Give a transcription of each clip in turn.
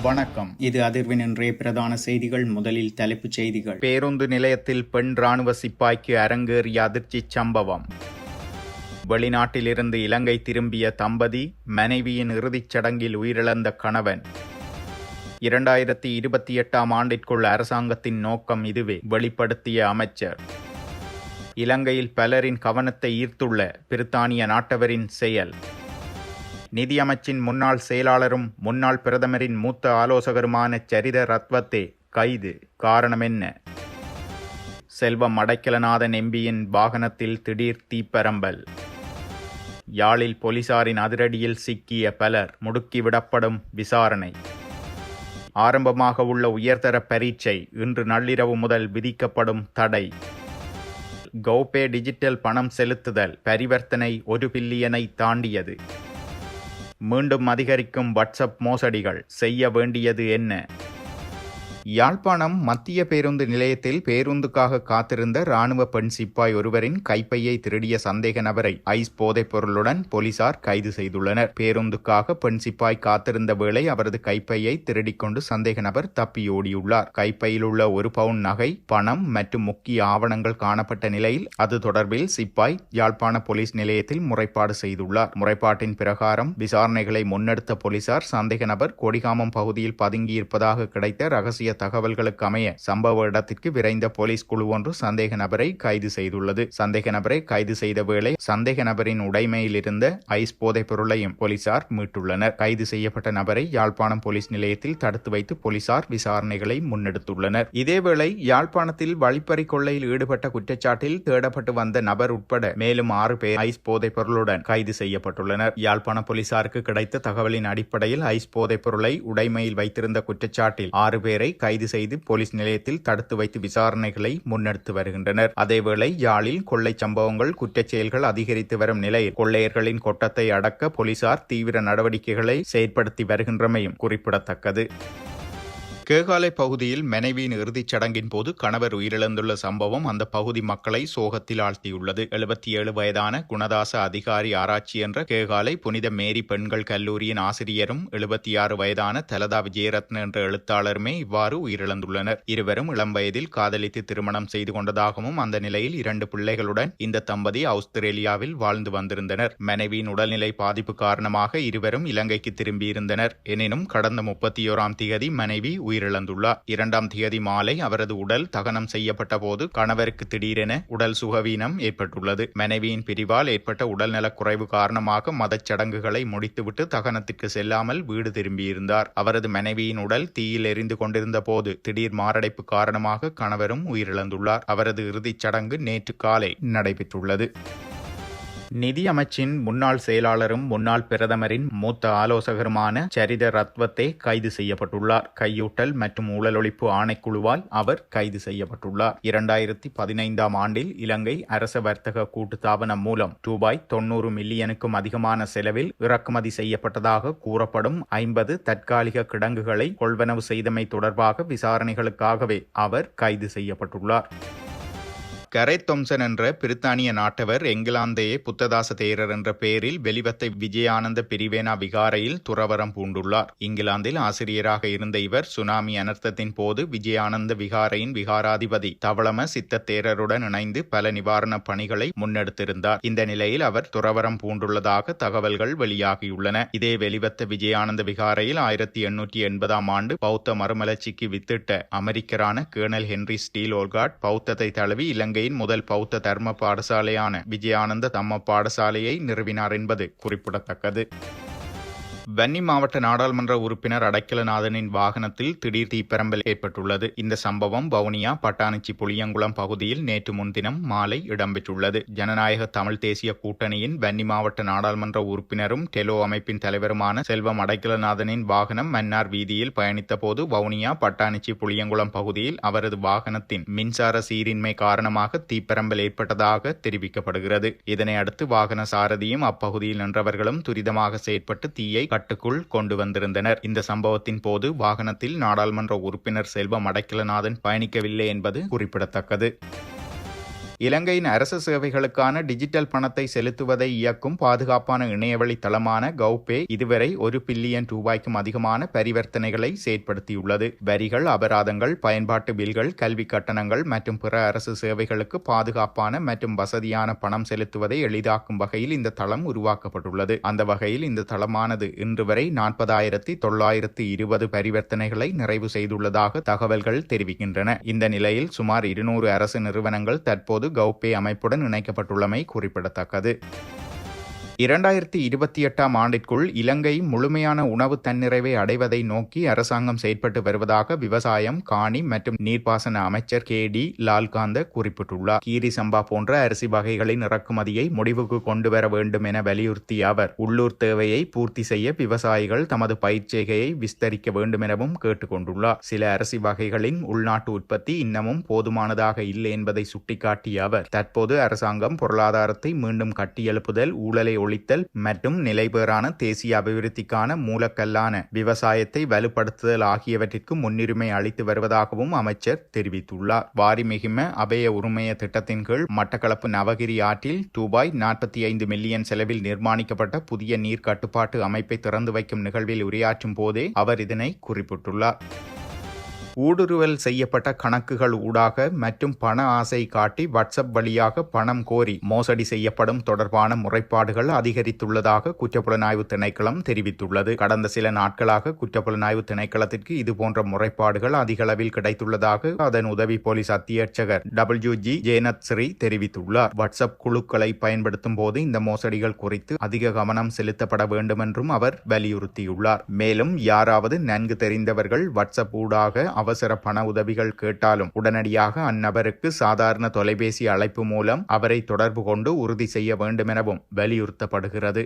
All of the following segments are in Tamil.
வணக்கம். இது அதிர்வின் இன்றைய பிரதான செய்திகள். முதலில் தலைப்புச் செய்திகள். பேருந்து நிலையத்தில் பெண் ராணுவ சிப்பாய்க்கு அரங்கேறிய அதிர்ச்சி சம்பவம். வெளிநாட்டிலிருந்து இலங்கை திரும்பிய தம்பதி, மனைவியின் இறுதிச் சடங்கில் உயிரிழந்த கணவன். 2028ஆம் ஆண்டிற்குள் அரசாங்கத்தின் நோக்கம் இதுவே, வெளிப்படுத்திய அமைச்சர். இலங்கையில் பலரின் கவனத்தை ஈர்த்துள்ள பிரித்தானிய நாட்டவரின் செயல். நிதியமைச்சின் முன்னாள் செயலாளரும் முன்னாள் பிரதமரின் மூத்த ஆலோசகருமான சரித ரத்வத்தே கைது. காரணம் என்ன? செல்வம் அடைக்கலநாதன் எம்பியின் வாகனத்தில் திடீர் தீப்பரம்பல். யாழில் போலீசாரின் அதிரடியில் சிக்கிய பலர், முடுக்கிவிடப்படும் விசாரணை. ஆரம்பமாக உள்ள உயர்தர பரீட்சை இன்று நள்ளிரவு முதல் விதிக்கப்படும் தடை. கௌபே டிஜிட்டல் பணம் செலுத்துதல் பரிவர்த்தனை 1 பில்லியனை தாண்டியது. மீண்டும் அதிகரிக்கும் வாட்ஸ்அப் மோசடிகள், செய்ய வேண்டியது என்ன? யாழ்ப்பாணம் மத்திய பேருந்து நிலையத்தில் பேருந்துக்காக காத்திருந்த ராணுவ பெண் சிப்பாய் ஒருவரின் கைப்பையை திருடிய சந்தேக நபரை ஐஸ் போதைப் பொருளுடன் போலீசார் கைது செய்துள்ளனர். பேருந்துக்காக பெண் சிப்பாய் காத்திருந்த வேளை அவரது கைப்பையை திருடிக்கொண்டு சந்தேக நபர் தப்பியோடியுள்ளார். கைப்பையில் உள்ள 1 பவுன் நகை, பணம் மற்றும் முக்கிய ஆவணங்கள் காணப்பட்ட நிலையில் அது தொடர்பில் சிப்பாய் யாழ்ப்பாண போலீஸ் நிலையத்தில் முறைப்பாடு செய்துள்ளார். முறைப்பாட்டின் பிரகாரம் விசாரணைகளை முன்னெடுத்த போலீசார் சந்தேக நபர் கொடிகாமம் பகுதியில் பதுங்கியிருப்பதாக கிடைத்த ரகசிய தகவல்களுக்கு அமைய சம்பவ இடத்திற்கு விரைந்த போலீஸ் குழு ஒன்று சந்தேக நபரை கைது செய்துள்ளது. சந்தேக நபரை கைது செய்த வேளை சந்தேக நபரின் உடைமையில் இருந்த ஐஸ் போதைப் பொருளையும் போலீசார் மீட்டுள்ளனர். கைது செய்யப்பட்ட நபரை யாழ்ப்பாணம் போலீஸ் நிலையத்தில் தடுத்து வைத்து போலீசார் விசாரணைகளை முன்னெடுத்துள்ளனர். இதேவேளை யாழ்ப்பாணத்தில் வழிப்பறி கொள்ளையில் ஈடுபட்ட குற்றச்சாட்டில் தேடப்பட்டு வந்த நபர் உட்பட மேலும் 6 பேர் ஐஸ் போதைப் பொருளுடன் கைது செய்யப்பட்டுள்ளனர். யாழ்ப்பாண போலீசாருக்கு கிடைத்த தகவலின் அடிப்படையில் ஐஸ் போதைப் பொருளை உடைமையில் வைத்திருந்த குற்றச்சாட்டில் 6 பேரை கைது செய்து போலீஸ் நிலையத்தில் தடுத்து வைத்து விசாரணைகளை முன்னெடுத்து வருகின்றனர். அதேவேளை யாழில் கொள்ளை சம்பவங்கள், குற்றச் செயல்கள் அதிகரித்து வரும் நிலையில் கொள்ளையர்களின் கொட்டத்தை அடக்க போலீசார் தீவிர நடவடிக்கைகளை செயற்படுத்தி வருகின்றமையும் குறிப்பிடத்தக்கது. கேகாலை பகுதியில் மனைவியின் இறுதிச் சடங்கின் போது கணவர் உயிரிழந்துள்ள சம்பவம் அந்த பகுதி மக்களை சோகத்தில் ஆழ்த்தியுள்ளது. 77 வயதான குணதாச அதிகாரி ஆராய்ச்சி என்ற கேகாலை புனித மேரி பெண்கள் கல்லூரியின் ஆசிரியரும் 76 வயதான தலதா விஜயரத்ன என்ற எழுத்தாளருமே இவ்வாறு உயிரிழந்துள்ளனர். இருவரும் இளம் வயதில் காதலித்து திருமணம் செய்து கொண்டதாகவும் அந்த நிலையில் 2 பிள்ளைகளுடன் இந்த தம்பதி ஆஸ்திரேலியாவில் வாழ்ந்து வந்திருந்தனர். மனைவியின் உடல்நிலை பாதிப்பு காரணமாக இருவரும் இலங்கைக்கு திரும்பியிருந்தனர். எனினும் கடந்த 31ஆம் தேதி மனைவி உயிரிழந்துள்ளார். 2ஆம் தேதி மாலை அவரது உடல் தகனம் செய்யப்பட்ட போது கணவருக்கு திடீரென உடல் சுகவீனம் ஏற்பட்டுள்ளது. மனைவியின் பிரிவால் ஏற்பட்ட உடல்நலக் குறைவு காரணமாக மதச் சடங்குகளை முடித்துவிட்டு தகனத்திற்கு செல்லாமல் வீடு திரும்பியிருந்தார். அவரது மனைவியின் உடல் தீயில் எரிந்து கொண்டிருந்த போது திடீர் மாரடைப்பு காரணமாக கணவரும் உயிரிழந்துள்ளார். அவரது இறுதிச் சடங்கு நேற்று காலை நடைபெற்றுள்ளது. நிதி அமைச்சின் முன்னாள் செயலாளரும் முன்னாள் பிரதமரின் மூத்த ஆலோசகருமான சரித ரத்வத்தே கைது செய்யப்பட்டுள்ளார். கையூட்டல் மற்றும் ஊழல் ஒழிப்பு ஆணைக்குழுவால் அவர் கைது செய்யப்பட்டுள்ளார். 2015ஆம் ஆண்டில் இலங்கை அரச வர்த்தக கூட்டுத்தாபனம் மூலம் ரூபாய் 90 மில்லியனுக்கும் அதிகமான செலவில் இறக்குமதி செய்யப்பட்டதாக கூறப்படும் 50 தற்காலிக கிடங்குகளை கொள்வனவு செய்தமை தொடர்பாக விசாரணைகளுக்காகவே அவர் கைது செய்யப்பட்டுள்ளார். கரை தொம்சன் என்ற பிரித்தானிய நாட்டவர் எங்கிலாந்தையே புத்ததாச தேரர் என்ற பெயரில் வெளிவத்த விஜயானந்த பிரிவேனா விகாரையில் துறவரம் பூண்டுள்ளார். இங்கிலாந்தில் ஆசிரியராக இருந்த இவர் சுனாமி அனர்த்தத்தின் போது விஜயானந்த விகாரையின் விகாராதிபதி தவளம சித்த தேரருடன் இணைந்து பல நிவாரணப் பணிகளை முன்னெடுத்திருந்தார். இந்த நிலையில் அவர் துறவரம் பூண்டுள்ளதாக தகவல்கள் வெளியாகியுள்ளன. இதே வெளிவத்த விஜயானந்த விகாரையில் 1880ஆம் ஆண்டு பௌத்த மறுமலர்ச்சிக்கு வித்திட்ட அமெரிக்கரான கேர்னல் ஹென்றி ஸ்டீல் ஓல்காட் பௌத்தத்தை தழுவி இலங்கை முதல் பௌத்த தர்ம பாடசாலையான விஜயானந்த தம்ம பாடசாலையை நிறுவினார் என்பது குறிப்பிடத்தக்கது. வன்னி மாவட்ட நாடாளுமன்ற உறுப்பினர் அடைக்கலநாதனின் வாகனத்தில் திடீர் தீப்பரம்பல் ஏற்பட்டுள்ளது. இந்த சம்பவம் வவுனியா பட்டாணிச்சி புளியங்குளம் பகுதியில் நேற்று முன்தினம் மாலை இடம்பெற்றுள்ளது. ஜனநாயக தமிழ் தேசிய கூட்டணியின் வன்னி மாவட்ட நாடாளுமன்ற உறுப்பினரும் டெலோ அமைப்பின் தலைவருமான செல்வம் அடைக்கலநாதனின் வாகனம் மன்னார் வீதியில் பயணித்த போது வவுனியா பட்டாணிச்சி புளியங்குளம் பகுதியில் அவரது வாகனத்தின் மின்சார சீரின்மை காரணமாக தீப்பரம்பல் ஏற்பட்டதாக தெரிவிக்கப்படுகிறது. இதனை அடுத்து வாகன சாரதியும் அப்பகுதியில் நின்றவர்களும் துரிதமாக செயற்பட்டு தீயை கட்டுக்குள் கொண்டு வந்திருந்தனர். இந்த சம்பவத்தின் போது வாகனத்தில் நாடாளுமன்ற உறுப்பினர் செல்வம் அடைக்கலநாதன் பயணிக்கவில்லை என்பது குறிப்பிடத்தக்கது. இலங்கையின் அரசு சேவைகளுக்கான டிஜிட்டல் பணத்தை செலுத்துவதை இயக்கும் பாதுகாப்பான இணையவழி தளமான கௌபே இதுவரை $1 பில்லியன் அதிகமான பரிவர்த்தனைகளை செயற்படுத்தியுள்ளது. வரிகள், அபராதங்கள், பயன்பாட்டு பில்கள், கல்வி கட்டணங்கள் மற்றும் பிற அரசு சேவைகளுக்கு பாதுகாப்பான மற்றும் வசதியான பணம் செலுத்துவதை எளிதாக்கும் வகையில் இந்த தளம் உருவாக்கப்பட்டுள்ளது. அந்த வகையில் இந்த தளமானது இன்று வரை 40,920 பரிவர்த்தனைகளை நிறைவு செய்துள்ளதாக தகவல்கள் தெரிவிக்கின்றன. இந்த நிலையில் சுமார் 200 அரசு நிறுவனங்கள் தற்போது கௌபே அமைப்புடன் இணைக்கப்பட்டுள்ளமை குறிப்பிடத்தக்கது. 2028ஆம் ஆண்டிற்குள் இலங்கை முழுமையான உணவு தன்னிறைவை அடைவதை நோக்கி அரசாங்கம் செயற்பட்டு வருவதாக விவசாயம், காணி மற்றும் நீர்ப்பாசன அமைச்சர் KD லால்காந்த குறிப்பிட்டுள்ளார். கீரி சம்பா போன்ற அரிசி வகைகளின் இறக்குமதியை முடிவுக்கு கொண்டு வர வேண்டும் என வலியுறுத்திய அவர், உள்ளூர் தேவையை பூர்த்தி செய்ய விவசாயிகள் தமது பயிர்ச்செய்கையை விஸ்தரிக்க வேண்டும் எனவும் கேட்டுக் கொண்டுள்ளார். சில அரிசி வகைகளின் உள்நாட்டு உற்பத்தி இன்னமும் போதுமானதாக இல்லை என்பதை சுட்டிக்காட்டிய அவர், தற்போது அரசாங்கம் பொருளாதாரத்தை மீண்டும் கட்டியெழுப்புதல், ஊழலை ஒழித்தல் மற்றும் நிலைபெறான தேசிய அபிவிருத்திக்கான மூலக்கல்லான விவசாயத்தை வலுப்படுத்துதல் ஆகியவற்றிற்கு முன்னுரிமை அளித்து வருவதாகவும் அமைச்சர் தெரிவித்துள்ளார். வாரிமிகிம அபய உரிமைய திட்டத்தின் கீழ் மட்டக்களப்பு நவகிரி ஆற்றில் $45 மில்லியன் செலவில் நிர்மாணிக்கப்பட்ட புதிய நீர் கட்டுப்பாட்டு அமைப்பை திறந்து வைக்கும் நிகழ்வில் உரையாற்றும் போதே அவர் இதனை குறிப்பிட்டுள்ளார். ஊடுருவல் செய்யப்பட்ட கணக்குகள் ஊடாக மற்றும் பண ஆசை காட்டி வாட்ஸ்அப் வழியாக பணம் கோரி மோசடி செய்யப்படும் தொடர்பான முறைப்பாடுகள் அதிகரித்துள்ளதாக குற்றப்புலனாய்வு திணைக்களம் தெரிவித்துள்ளது. கடந்த சில நாட்களாக குற்றப்புலனாய்வு திணைக்களத்திற்கு இதுபோன்ற முறைப்பாடுகள் அதிகளவில் கிடைத்துள்ளதாக அதன் உதவி போலீஸ் அத்தியட்சகர் WG ஜேனத்ஸ்ரீ தெரிவித்துள்ளார். வாட்ஸ்அப் குழுக்களை பயன்படுத்தும் போது இந்த மோசடிகள் குறித்து அதிக கவனம் செலுத்தப்பட வேண்டும் என்றும் அவர் வலியுறுத்தியுள்ளார். மேலும் யாராவது நன்கு தெரிந்தவர்கள் வாட்ஸ்அப் ஊடாக அவசர பண உதவிகள் கேட்டாலும் உடனடியாக அந்நபருக்கு சாதாரண தொலைபேசி அழைப்பு மூலம் அவரை தொடர்பு கொண்டு உறுதி செய்ய வேண்டும் எனவும் வலியுறுத்தப்படுகிறது.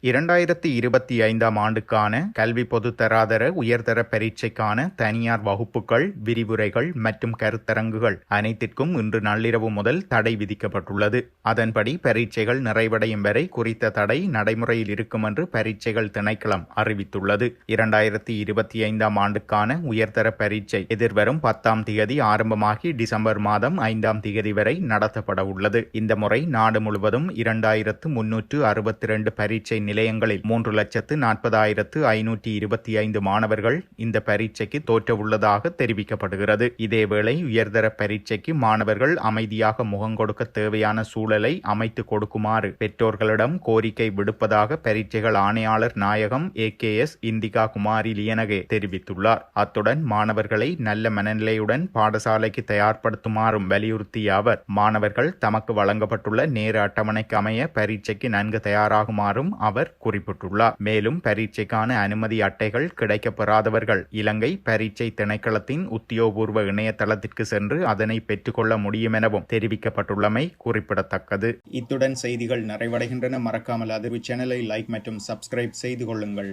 2025ஆம் ஆண்டுக்கான கல்வி பொதுத்தராதர உயர்தர பரீட்சைக்கான தனியார் வகுப்புகள், விரிவுரைகள் மற்றும் கருத்தரங்குகள் அனைத்திற்கும் இன்று நள்ளிரவு முதல் தடை விதிக்கப்பட்டுள்ளது. அதன்படி பரீட்சைகள் நிறைவடையும் வரை குறித்த தடை நடைமுறையில் இருக்கும் என்று பரீட்சைகள் திணைக்களம் அறிவித்துள்ளது. 2025ஆம் ஆண்டுக்கான உயர்தர பரீட்சை எதிர்வரும் 10ஆம் தேதி ஆரம்பமாகி டிசம்பர் மாதம் 5ஆம் தேதி வரை நடத்தப்பட உள்ளது. இந்த முறை நாடு முழுவதும் 2362 பரீட்சை நிலையங்களில் 3,40,525 மாணவர்கள் இந்த பரீட்சைக்கு தோற்றவுள்ளதாக தெரிவிக்கப்படுகிறது. இதேவேளை உயர்தர பரீட்சைக்கு மாணவர்கள் அமைதியாக முகங்கொடுக்க தேவையான சூழலை அமைத்து கொடுக்குமாறு பெற்றோர்களிடம் கோரிக்கை விடுப்பதாக பரீட்சைகள் ஆணையாளர் நாயகம் AKS இந்திகா குமாரி லியனகே தெரிவித்துள்ளார். அத்துடன் மாணவர்களை நல்ல மனநிலையுடன் பாடசாலைக்கு தயார்படுத்துமாறும் வலியுறுத்திய அவர், மாணவர்கள் தமக்கு வழங்கப்பட்டுள்ள நேர அட்டவணைக்கு அமைய பரீட்சைக்கு நன்கு தயாராகுமாறும் அவர் குறிப்பிட்டுள்ளார். மேலும் பரீட்சைக்கான அனுமதி அட்டைகள் கிடைக்கப்பெறாதவர்கள் இலங்கை பரீட்சை திணைக்களத்தின் உத்தியோகபூர்வ இணையதளத்திற்கு சென்று அதனை பெற்றுக்கொள்ள முடியும் எனவும் தெரிவிக்கப்பட்டுள்ளமை குறிப்பிடத்தக்கது. இத்துடன் செய்திகள் நிறைவடைகின்றன. மறக்காமல் அதிர்வு சேனலை லைக் மற்றும் சப்ஸ்கிரைப் செய்து கொள்ளுங்கள்.